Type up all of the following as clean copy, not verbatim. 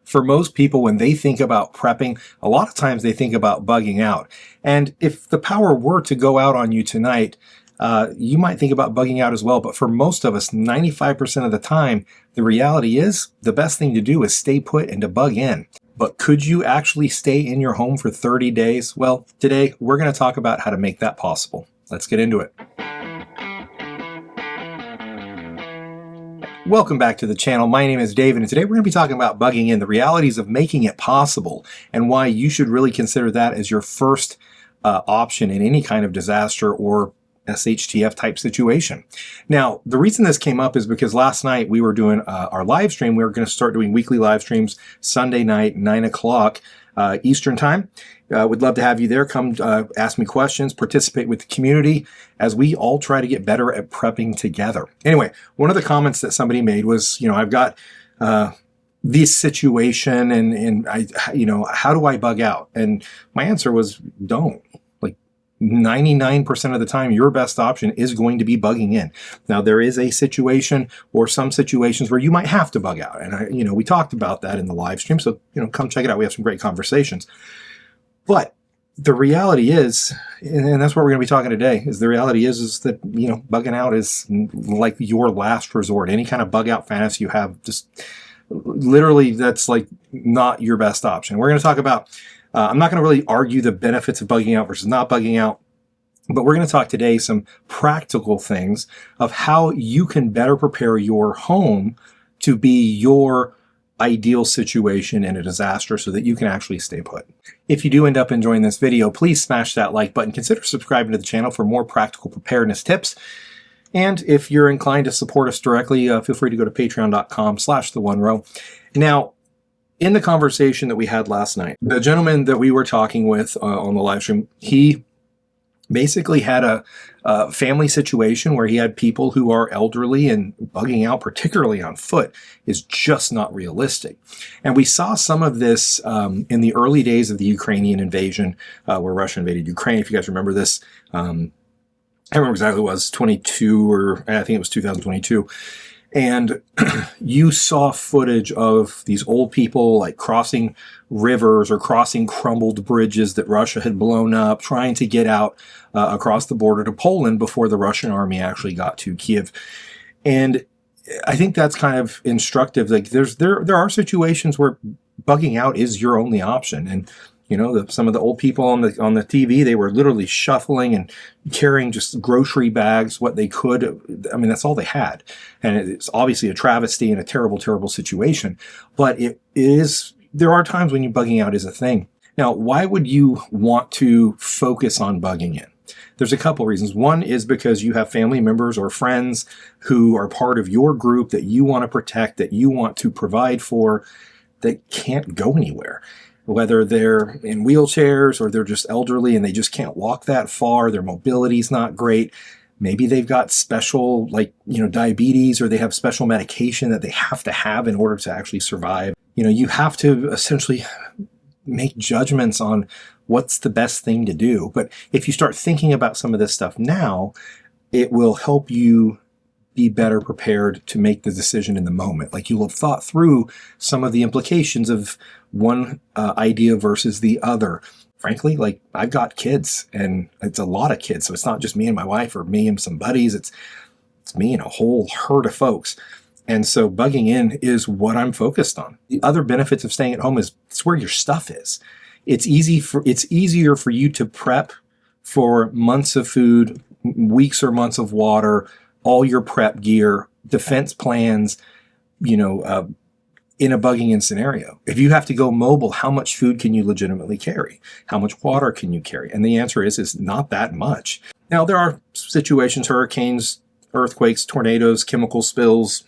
For most people, when they think about prepping, a lot of times they think about bugging out. And if the power were to go out on you tonight, you might think about bugging out as well. But for most of us, 95% of the time, the reality is the best thing to do is stay put and to bug in. But could you actually stay in your home for 30 days? Well, today we're going to talk about how to make that possible. Let's get into it. Welcome back to the channel. My name is David, and today we're going to be talking about bugging in, the realities of making it possible, and why you should really consider that as your first option in any kind of disaster or SHTF type situation. Now, the reason this came up is because last night we were doing our live stream. We were going to start doing weekly live streams Sunday night, 9 o'clock Eastern time. Would love to have you there. Come ask me questions, participate with the community as we all try to get better at prepping together. Anyway, one of the comments that somebody made was, I've got this situation and I, how do I bug out? And my answer was, don't. 99% of the time, your best option is going to be bugging in. Now, there is a situation or some situations where you might have to bug out. And we talked about that in the live stream. So, come check it out. We have some great conversations. But the reality is, and that's what we're going to be talking today, is the reality is that, bugging out is like your last resort. Any kind of bug out fantasy you have, just literally, that's like not your best option. We're going to talk about I'm not going to really argue the benefits of bugging out versus not bugging out, but we're going to talk today some practical things of how you can better prepare your home to be your ideal situation in a disaster so that you can actually stay put. If you do end up enjoying this video, please smash that like button. Consider subscribing to the channel for more practical preparedness tips. And if you're inclined to support us directly, feel free to go to patreon.com/theonerow. Now, in the conversation that we had last night, the gentleman that we were talking with on the live stream, he basically had a family situation where he had people who are elderly, and bugging out, particularly on foot, is just not realistic. And we saw some of this in the early days of the Ukrainian invasion, where Russia invaded Ukraine. If you guys remember this, I don't remember exactly what it was, 22, or I think it was 2022. And you saw footage of these old people like crossing rivers or crossing crumbled bridges that Russia had blown up, trying to get out across the border to Poland before the Russian army actually got to Kiev. And I think that's kind of instructive. Like there are situations where bugging out is your only option. And some of the old people on the TV, they were literally shuffling and carrying just grocery bags, what they could. I mean, that's all they had. And it's obviously a travesty and a terrible, terrible situation. But there are times when bugging out is a thing. Now, why would you want to focus on bugging in? There's a couple reasons. One is because you have family members or friends who are part of your group that you want to protect, that you want to provide for, that can't go anywhere. Whether they're in wheelchairs or they're just elderly and they just can't walk that far, their mobility's not great. Maybe they've got special, diabetes, or they have special medication that they have to have in order to actually survive. You have to essentially make judgments on what's the best thing to do. But if you start thinking about some of this stuff now, it will help you be better prepared to make the decision in the moment. Like, you'll have thought through some of the implications of one idea versus the other. Frankly, I've got kids, and it's a lot of kids. So it's not just me and my wife or me and some buddies. It's me and a whole herd of folks. And so bugging in is what I'm focused on. The other benefits of staying at home is it's where your stuff is. It's easier for you to prep for months of food, weeks or months of water, all your prep gear, defense plans, in a bugging in scenario. If you have to go mobile, how much food can you legitimately carry? How much water can you carry? And the answer is not that much. Now, there are situations, hurricanes, earthquakes, tornadoes, chemical spills,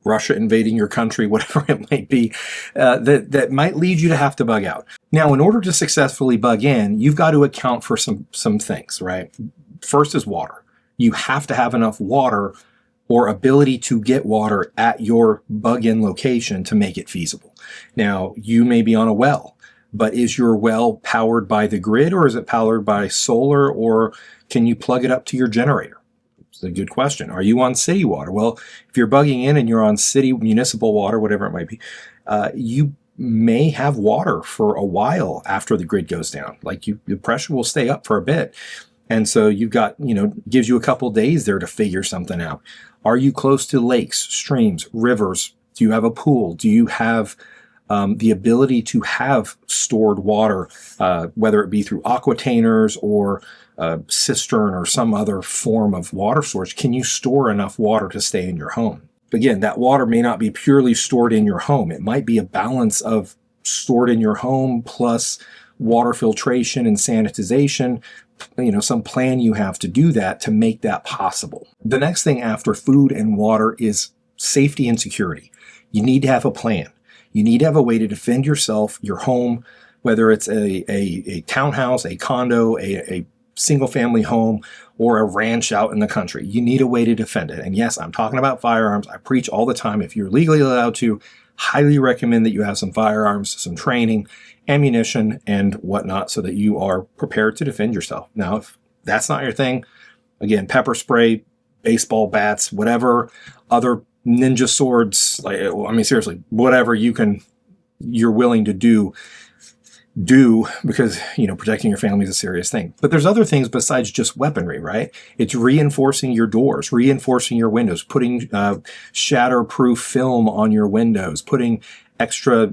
Russia invading your country, whatever it might be, that might lead you to have to bug out. Now, in order to successfully bug in, you've got to account for some things, right? First is water. You have to have enough water or ability to get water at your bug-in location to make it feasible. Now, you may be on a well, but is your well powered by the grid, or is it powered by solar, or can you plug it up to your generator? It's a good question. Are you on city water? Well, if you're bugging in and you're on city municipal water, whatever it might be, you may have water for a while after the grid goes down. Like the pressure will stay up for a bit. And so you've got, gives you a couple days there to figure something out. Are you close to lakes, streams, rivers? Do you have a pool? Do you have the ability to have stored water, whether it be through aquatainers or cistern or some other form of water storage? Can you store enough water to stay in your home? Again, that water may not be purely stored in your home. It might be a balance of stored in your home plus water filtration and sanitization, some plan you have to do that to make that possible. The next thing after food and water is safety and security. You need to have a plan. You need to have a way to defend yourself, your home, whether it's a townhouse, a condo, a single family home, or a ranch out in the country. You need a way to defend it. And yes, I'm talking about firearms. I preach all the time. If you're legally allowed to, highly recommend that you have some firearms, some training, ammunition, and whatnot so that you are prepared to defend yourself. Now, if that's not your thing, again, pepper spray, baseball bats, whatever other ninja swords, seriously, whatever you're willing to do because, protecting your family is a serious thing. But there's other things besides just weaponry, right? It's reinforcing your doors, reinforcing your windows, putting shatter-proof film on your windows, putting extra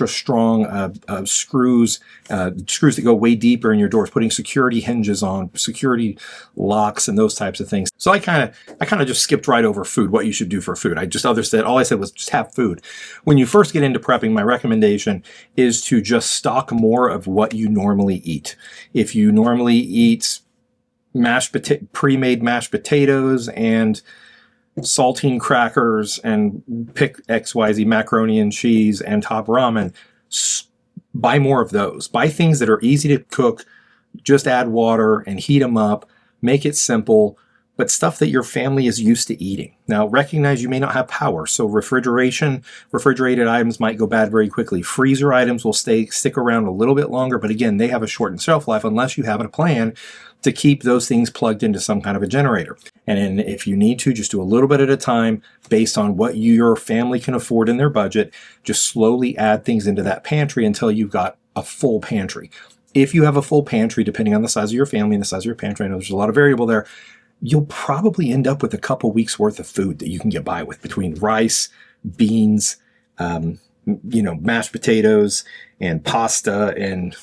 strong screws that go way deeper in your doors, putting security hinges on, security locks, and those types of things. So I kind of just skipped right over food, what you should do for food. All I said was just have food. When you first get into prepping, my recommendation is to just stock more of what you normally eat. If you normally eat pre-made mashed potatoes and saltine crackers and pick XYZ macaroni and cheese and top ramen, buy more of those. Buy things that are easy to cook, just add water and heat them up, make it simple, but stuff that your family is used to eating. Now, recognize you may not have power, so refrigerated items might go bad very quickly. Freezer items will stick around a little bit longer, but again, they have a shortened shelf life unless you have a plan to keep those things plugged into some kind of a generator. And then if you need to, just do a little bit at a time based on what your family can afford in their budget. Just slowly add things into that pantry until you've got a full pantry. If you have a full pantry, depending on the size of your family and the size of your pantry, I know there's a lot of variable there, you'll probably end up with a couple weeks worth of food that you can get by with between rice, beans, mashed potatoes and pasta and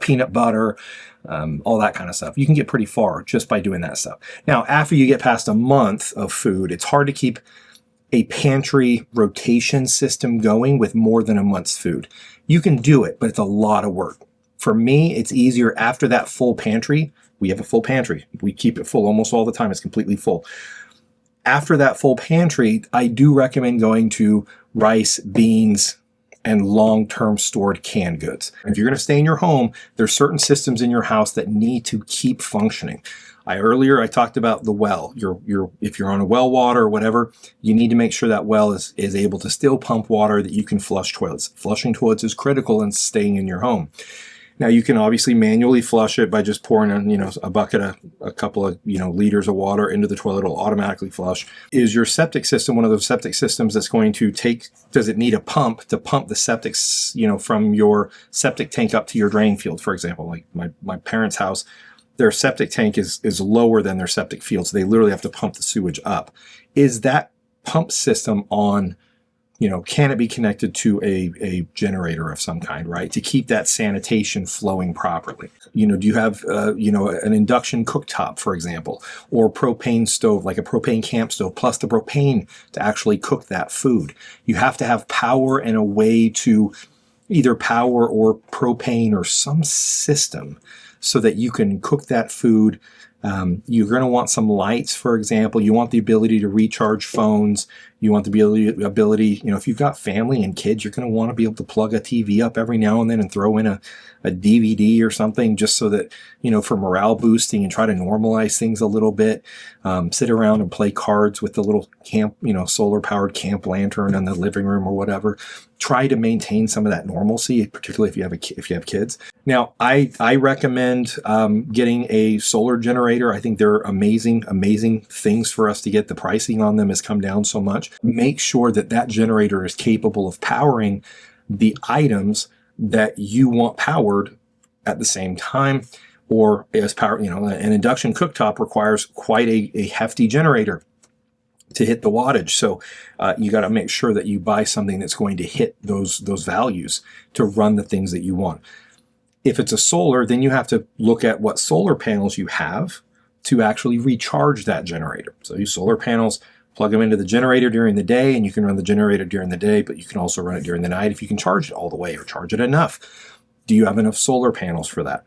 peanut butter, all that kind of stuff. You can get pretty far just by doing that stuff. Now, after you get past a month of food, it's hard to keep a pantry rotation system going with more than a month's food. You can do it, but it's a lot of work. For me, it's easier after that full pantry. We have a full pantry. We keep it full almost all the time. It's completely full. After that full pantry, I do recommend going to rice, beans, and long-term stored canned goods. If you're going to stay in your home, there's certain systems in your house that need to keep functioning. Earlier I talked about the well. If you're on a well water or whatever, you need to make sure that well is able to still pump water that you can flush toilets. Flushing toilets is critical in staying in your home. Now, you can obviously manually flush it by just pouring a bucket of a couple of liters of water into the toilet. It'll automatically flush. Is your septic system one of those septic systems that's going to does it need a pump to pump the septic from your septic tank up to your drain field, for example? Like my parents' house, their septic tank is lower than their septic field, so they literally have to pump the sewage up. Is that pump system on? Can it be connected to a generator of some kind, right? To keep that sanitation flowing properly. Do you have, an induction cooktop, for example, or propane stove, like a propane camp stove, plus the propane to actually cook that food. You have to have power and a way to either power or propane or some system so that you can cook that food. You're going to want some lights, for example. You want the ability to recharge phones. You want the ability, if you've got family and kids, you're going to want to be able to plug a TV up every now and then and throw in a DVD or something just so that, for morale boosting and try to normalize things a little bit. Sit around and play cards with the little camp, solar powered camp lantern in the living room or whatever. Try to maintain some of that normalcy, particularly if you have kids. Now, I recommend getting a solar generator generator. I think they're amazing, amazing things for us to get. The pricing on them has come down so much. Make sure that that generator is capable of powering the items that you want powered at the same time, or as power, an induction cooktop requires quite a hefty generator to hit the wattage. So you got to make sure that you buy something that's going to hit those values to run the things that you want. If it's a solar, then you have to look at what solar panels you have to actually recharge that generator. So these solar panels, plug them into the generator during the day, and you can run the generator during the day, but you can also run it during the night if you can charge it all the way or charge it enough. Do you have enough solar panels for that?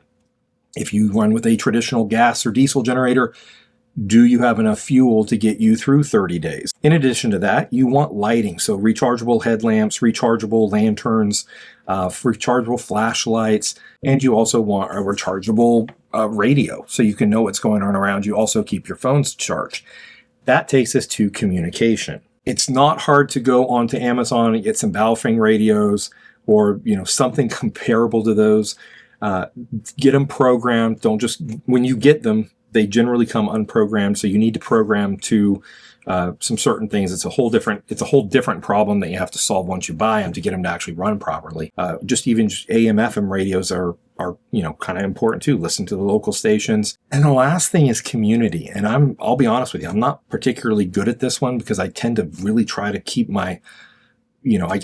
If you run with a traditional gas or diesel generator, do you have enough fuel to get you through 30 days? In addition to that, you want lighting. So rechargeable headlamps, rechargeable lanterns, rechargeable flashlights, and you also want a rechargeable radio so you can know what's going on around you. Also keep your phones charged. That takes us to communication. It's not hard to go onto Amazon and get some Baofeng radios or something comparable to those. Get them programmed. Don't just, when you get them, they generally come unprogrammed, so you need to program to some certain things. It's a whole different problem that you have to solve once you buy them to get them to actually run properly. Just AM, FM radios are kind of important too. Listen to the local stations. And the last thing is community. And I'll be honest with you, I'm not particularly good at this one because I tend to really try to keep my,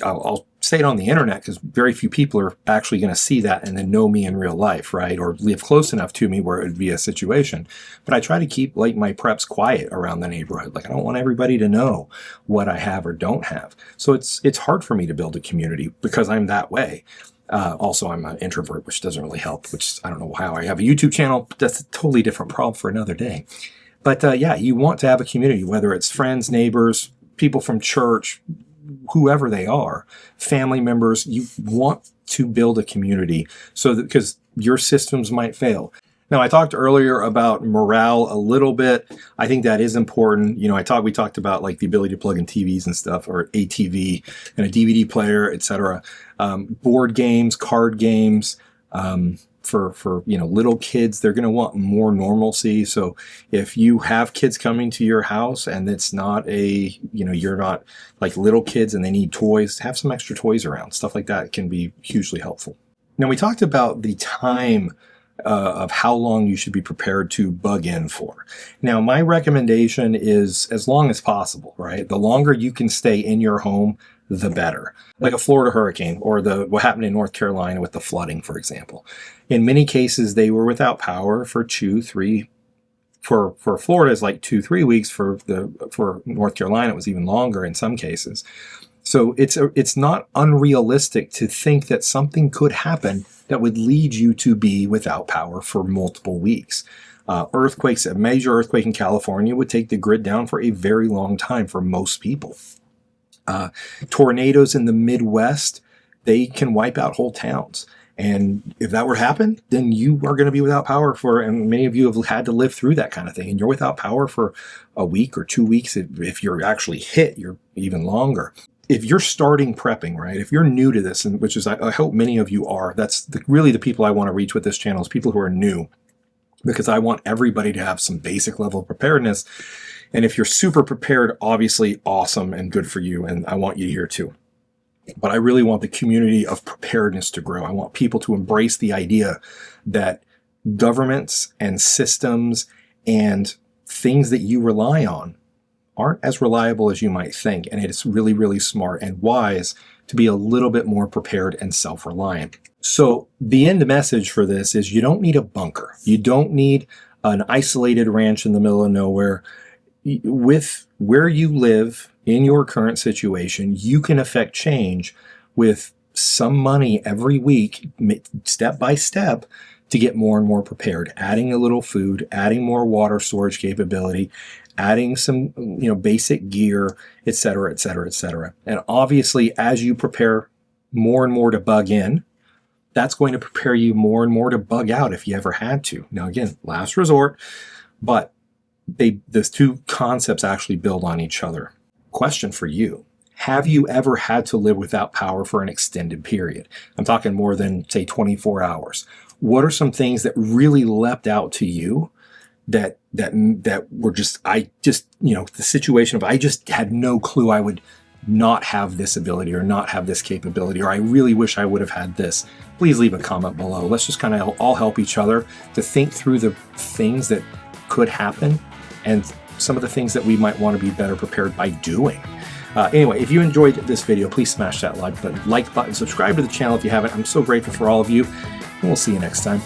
I'll say it on the internet because very few people are actually going to see that and then know me in real life, right? Or live close enough to me where it would be a situation. But I try to keep my preps quiet around the neighborhood. I don't want everybody to know what I have or don't have. So it's hard for me to build a community because I'm that way. Also, I'm an introvert, which doesn't really help, which I don't know how I have a YouTube channel, but that's a totally different problem for another day. But you want to have a community, whether it's friends, neighbors, people from church, whoever they are, family members. You want to build a community so that, because your systems might fail. Now, I talked earlier about morale a little bit. I think that is important. We talked about the ability to plug in TVs and stuff, or a TV and a DVD player, etc. Board games, card games, for little kids, they're going to want more normalcy. So if you have kids coming to your house and it's not you're not like little kids and they need toys, have some extra toys around. Stuff like that can be hugely helpful. Now, we talked about the time of how long you should be prepared to bug in for. Now, my recommendation is as long as possible, right? The longer you can stay in your home, the better. Like a Florida hurricane or what happened in North Carolina with the flooding, for example. In many cases, they were without power for 2-3. For Florida, it's 2-3 weeks. For North Carolina, it was even longer in some cases. So it's not unrealistic to think that something could happen that would lead you to be without power for multiple weeks. Earthquakes, a major earthquake in California would take the grid down for a very long time for most people. Tornadoes in the Midwest, they can wipe out whole towns. And if that were to happen, then you are going to be without power and many of you have had to live through that kind of thing. And you're without power for a week or 2 weeks. If you're actually hit, you're even longer. If you're starting prepping, right? If you're new to this, and which is, I hope many of you are, that's really the people I want to reach with this channel is people who are new, because I want everybody to have some basic level of preparedness. And if you're super prepared, obviously awesome and good for you. And I want you here too. But I really want the community of preparedness to grow. I want people to embrace the idea that governments and systems and things that you rely on aren't as reliable as you might think. And it's really, really smart and wise to be a little bit more prepared and self-reliant. So the end message for this is you don't need a bunker. You don't need an isolated ranch in the middle of nowhere. With where you live in your current situation, you can affect change with some money every week, step by step, to get more and more prepared. Adding a little food, adding more water storage capability, adding some basic gear, et cetera, et cetera, et cetera. And obviously, as you prepare more and more to bug in, that's going to prepare you more and more to bug out if you ever had to. Now, again, last resort, but those two concepts actually build on each other. Question for you. Have you ever had to live without power for an extended period? I'm talking more than, say, 24 hours. What are some things that really leapt out to you that were just, the situation of I just had no clue I would not have this ability or not have this capability, or I really wish I would have had this. Please leave a comment below. Let's just kind of all help each other to think through the things that could happen and some of the things that we might want to be better prepared by doing. Anyway, if you enjoyed this video, please smash that like button, subscribe to the channel if you haven't. I'm so grateful for all of you, and we'll see you next time.